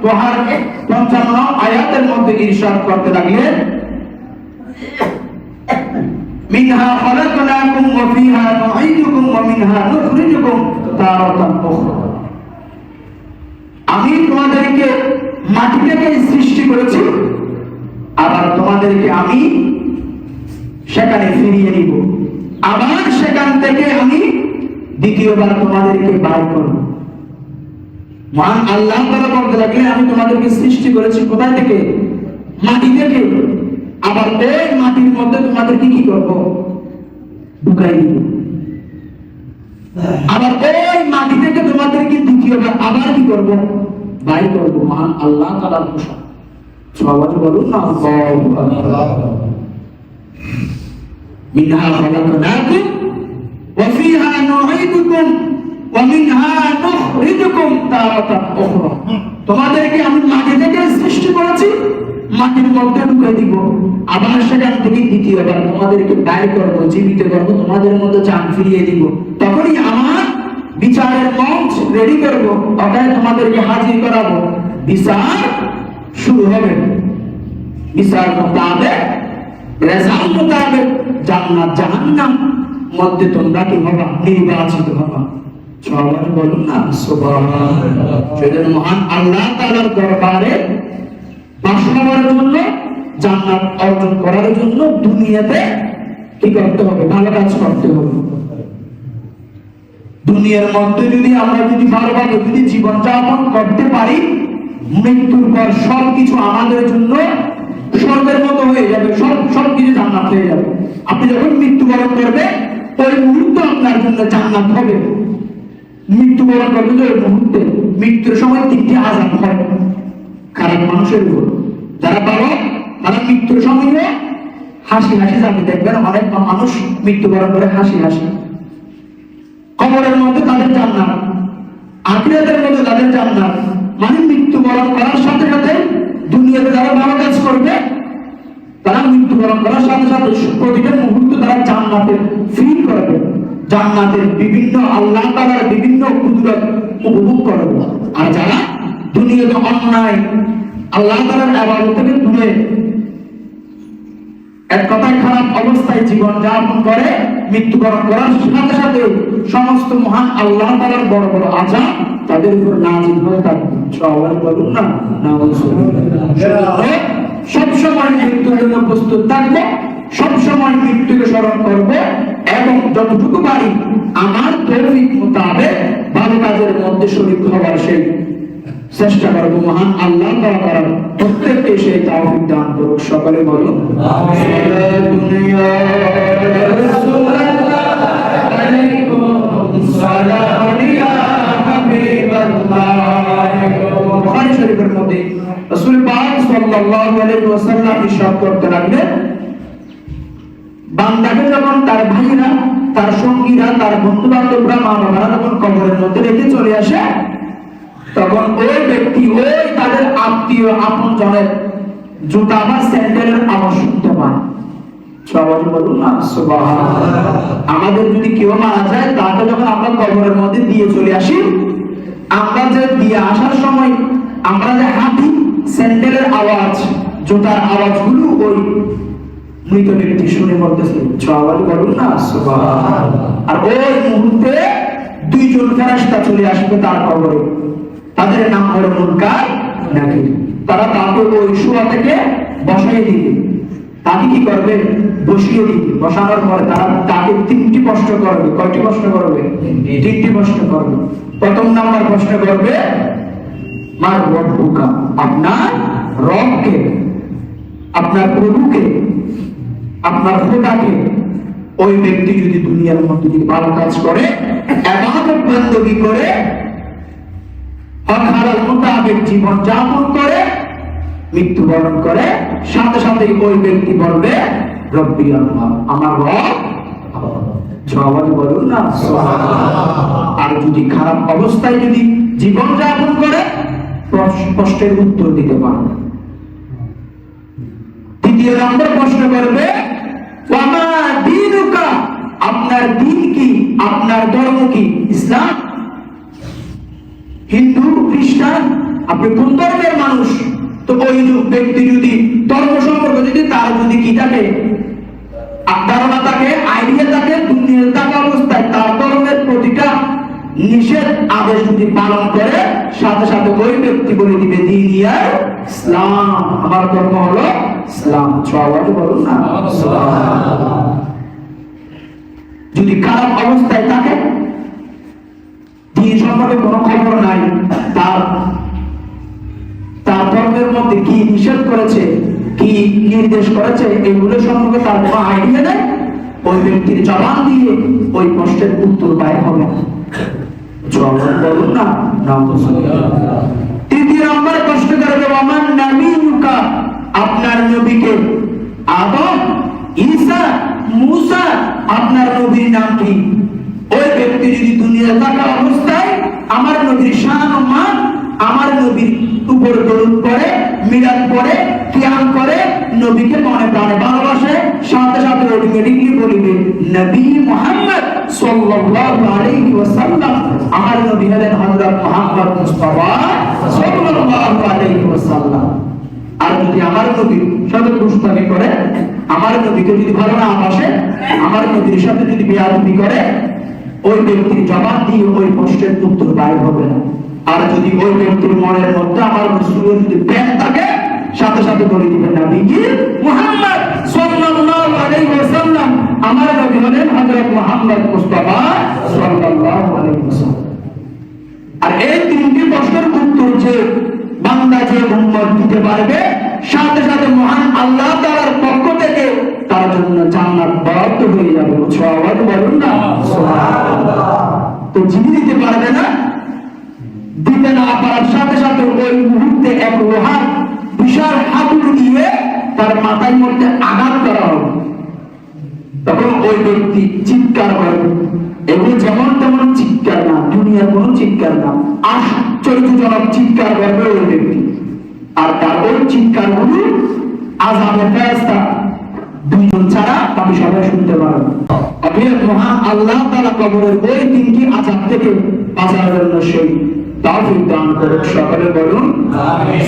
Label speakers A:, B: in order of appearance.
A: তোহার 55 আয়াতের মধ্যে ইরশাদ করতে লাগলেন, মিনহা খালাকনাকুম ওয়া ফিহা নুঈদুকুম ওয়া মিনহা নুখরিজুকুম তারাতান উখরা। আমি তোমাদেরকে মাটি থেকে সৃষ্টি করেছি, আবার তোমাদেরকে আমি সেখানে ফিরিয়ে নিব, আবার সেখান থেকে আমি দ্বিতীয়বার তোমাদেরকে বার করব। মহান আল্লাহ তাআলা বলতে লাগলেন, আমি তোমাদেরকে সৃষ্টি করেছি কোথায় থেকে? মাটি থেকে। আবার ওই মাটির মধ্যে তোমাদেরকে কি করব? ঢুকাই দিব। আবার ওই মাটি থেকে তোমাদেরকে দ্বিতীয়বার আবার কি করব? বাইর করব। মহান আল্লাহ তাআলার ঘোষণা। সবাই বলুন না, আল্লাহু আকবার। মিনহা খালাকনাকুম ওয়া ফিহা নুঈদুকুম ওয়া মিনহা নুখরিজুকুম তারাতান উখরা। তোমাদেরকে আমি মাটি থেকে সৃষ্টি করেছি, মাটির মধ্যে ঢুকিয়ে দিব, আবার সেখান থেকে দ্বিতীয়বার তোমাদেরকে বাইর করব, জীবিত করব, তোমাদের মধ্যে জান ফিরিয়ে দিব। তখনই আমার বিচারের মঞ্চ রেডি করব, ওখানে তোমাদেরকে হাজির করাবো, বিচার শুরু হবে। বিচার মোতাবেক, রেজাল্ট মোতাবেক জান্নাত জাহান্নাম মধ্যে তোমরা কি হবা? নির্বাচিত হবা। সবাই বলুন না সুবহানাল্লাহ। সেজন্য মহান আল্লাহ তাআলার দরবারে বাস করার জন্য, জান্নাত অর্জন করার জন্য দুনিয়াতে কি করতে হবে? ভালো কাজ করতে হবে। দুনিয়ার মধ্যে যদি আমরা ভালোভাবে জীবন যাপন করতে পারি, মৃত্যুর পর সবকিছু আমাদের জন্য স্বর্গের মতো হয়ে যাবে, সবকিছু জান্নাত হয়ে যাবে। আপনি যখন মৃত্যুবরণ করবে, ওই মুহূর্তে আপনার জন্য জান্নাত হবে। মৃত্যুবরণ করবে ওই মুহূর্তে। মৃত্যুর সময় 3টি আযাব হয় খারাপ মানুষের উপর। যারা ভালো, তারা মৃত্যুর সময় হাসি হাসি যাবে। দেখবেন অনেক মানুষ মৃত্যুবরণ করে হাসি হাসি। কবরের মধ্যে তাদের জান্নাত, আখিরাতের মধ্যে তাদের জান্নাত। মানে মৃত্যুবরণ করার সাথে সাথে দুনিয়াতে যারা ভালো কাজ করবে, তারা মৃত্যুবরণ করার সাথে সাথে প্রতিটা মুহূর্তে তারা জান্নাতের ফিল করবে, জান্নাতের বিভিন্ন আল্লাহ তাআলার বিভিন্ন কুদরত উপভোগ করবে। আর যারা দুনিয়াতে অন্যায় আল্লাহ তাআলার ইবাদত থেকে দূরে, এক কথায় খারাপ অবস্থায় জীবন যাপন করে, মৃত্যুবরণ করার সাথে সাথে সমস্ত মহান আল্লাহ তাআলার বড় বড় আযাব তাদের উপর নাযিল হয়ে থাকে। সবাই বলুন না, সবসময় মৃত্যুর জন্য প্রস্তুত থাকবো, সবসময় মৃত্যুকে স্মরণ করবো, এবং যতটুকু পারি আমার তৌফিক মোতাবেক ভালো কাজের মধ্যে শরীক হবার সেই চেষ্টা করবো। মহান আল্লাহ তাআলা প্রত্যেককে সেই তৌফিক দান করুক। সকলে বলুন বুখারী শরীফের মধ্যে রাসূল পাক সাল্লাল্লাহু আলাইহি ওয়াসাল্লাম ইরশাদ করতে লাগলেন, বান্দাকে যখন তার ভাইরা, তার সঙ্গীরা, তার বন্ধু বান্ধবরা, মা বাবারা যখন কবরের মধ্যে রেখে চলে আসে, তখন ওই ব্যক্তি, ওই তাদের আত্মীয় আপন জনের জুতা বা স্যান্ডেলের আওয়াজ শুনতে পায়। সবাই বলুন না সুবহানাল্লাহ। আমাদের যদি কেউ মারা যায়, তাকে যখন আমরা কবরের মধ্যে দিয়ে চলে আসি, আমরা যে দিয়ে আসার সময় আমরা যে হাঁটি, স্যান্ডেলের আওয়াজ, জুতার আওয়াজগুলো ওই মৃত ব্যক্তি শুনে বলতেছে। সবাই বলুন না সুবহানাল্লাহ। আর ওই মুহূর্তে 2জন ফেরেশতা চলে আসবে তার কবরে। তাদের নাম হলো মুনকার নাকির। তারা তাকে ওই শোয়া থেকে বসাই দিবে। তাকে কি করবে? বসিয়ে দিবে। বসানোর পরে তারা তাকে 3টি প্রশ্ন করবে। কয়টি প্রশ্ন করবে? 3টি প্রশ্ন করবে। প্রথম নাম্বার প্রশ্ন করবে, মার রব্বুকা, আপনার রবকে, আপনার প্রভুকে, আপনার খোদাকে। ওই ব্যক্তি যদি দুনিয়ার মধ্যে ভালো কাজ করে, ইবাদত বندگی করে, হক হালাল মোতাবেক জীবন যাপন করে, মৃত্যুবরণ করে, সাথে সাথে ওই ব্যক্তি বলবে রব্বি আল্লাহ, আমার রব। সবাই বলুন না সুবহানাল্লাহ। আর যদি খারাপ অবস্থায় যদি জীবন যাপন করে, প্রশ্নের উত্তর দিতে পারবে। দ্বিতীয় নম্বর প্রশ্ন করবে, ওয়ামা দীনুকা, আপনার দিন কি, আপনার ধর্ম কি? ইসলাম, হিন্দু, খ্রিস্টান, আপনি কোন ধর্মের মানুষ? তো ওই ব্যক্তি যদি ধর্ম সম্পর্কে যদি তার যদি কি থাকে, ধারণা থাকে, আইডিয়া থাকে, দুনিয়ার থাকা অবস্থায় তার ধর্মের প্রতিটা নিষেধ আদেশ যদি পালন করে, সাথে সাথে ওই ব্যক্তি বলে দিবে দিনিয়া ইসলাম, আমার ধর্ম হলো ইসলাম। সবাই বলুন না। যদি খারাপ অবস্থায় থাকে, দিন সম্পর্কে কোনো খবর নাই, তার ধর্মের মধ্যে কি নিষেধ করেছে, কি নির্দেশ করেছে, এগুলো সম্পর্কে তার কোনো আইডিয়া নেই, ওই ব্যক্তির জবান দিয়ে ওই প্রশ্নের উত্তর পায় হবে না। বলুন না। তৃতীয় নম্বর প্রশ্ন করবে আমার নবীকা, আপনার নবীকে আদম, ঈসা, মুসা, আপনার নবীর নাম কি? ওই ব্যক্তি যদি দুনিয়া থাকা অবস্থায় আমার নবীর শান ও মান, আমার নবীর উপর দরুদ পড়ে, মিলাদ পড়ে, কিয়াম করে, নবীকে মনে প্রাণে ভালোবাসে, সাথে সাথে অটোমেটিকলি বলিবে নবী মুহাম্মদ সাল্লাল্লাহু আলাইহি ওয়াসাল্লাম, আমার নবী হলেন হযরত মুহাম্মদ মুস্তাফা সাল্লাল্লাহু আলাইহি ওয়াসাল্লাম। আর যদি আমার নবীর সাথে দুষ্টামি করে, আমার নবীকে যদি ভালো না বাসে, আমার নবীর সাথে যদি বেয়াদবি করে, ওই ব্যক্তির জবান দিয়ে ওই প্রশ্নের উত্তর বাইর হবে না। আর যদি ওই ব্যক্তির মনের মধ্যে আমার রাসূলের যদি প্রেম থাকে, সাথে সাথে বলে দিবেন নবী মুহাম্মদ সাল্লাল্লাহু আলাইহি ওয়াসাল্লাম, আমার নবী হলেন হযরত মুহাম্মদ মুস্তাফা সাল্লাল্লাহু আলাইহি ওয়াসাল্লাম। আর এই তিনটি প্রশ্নের উত্তর যে বান্দা, যে উম্মত দিতে পারবে, সাথে সাথে মহান আল্লাহ তাআলার পক্ষ থেকে তার জন্য জান্নাত বরাদ্দ হয়ে যাবে। সবাই বলুন না সুবহানাল্লাহ। তো যিনি দিতে পারবে না, দিতে না পারার সাথে সাথে ওই মুহূর্তে এক লোহার বিশাল হাতুড়ি দিয়ে তার মাথার মধ্যে আঘাত করা হবে, তখন ওই ব্যক্তি চিৎকার করবে। এগুলো যেমন তেমন চিৎকার না, দুনিয়ার কোন চিৎকার না, আশ্চর্যজনক চিৎকার করবে ওই ব্যক্তি। আর তার ওই চিৎকার গুলো আযাবের ফেরেশতা দুইজন ছাড়া বাকি সবাই শুনতে পারবে। অতএব মহান আল্লাহ তাআলা কবরের ওই তিনটি আযাব থেকে বাঁচার জন্য সেই তাওফীক দান করুন। সকলে বলুন আমিন।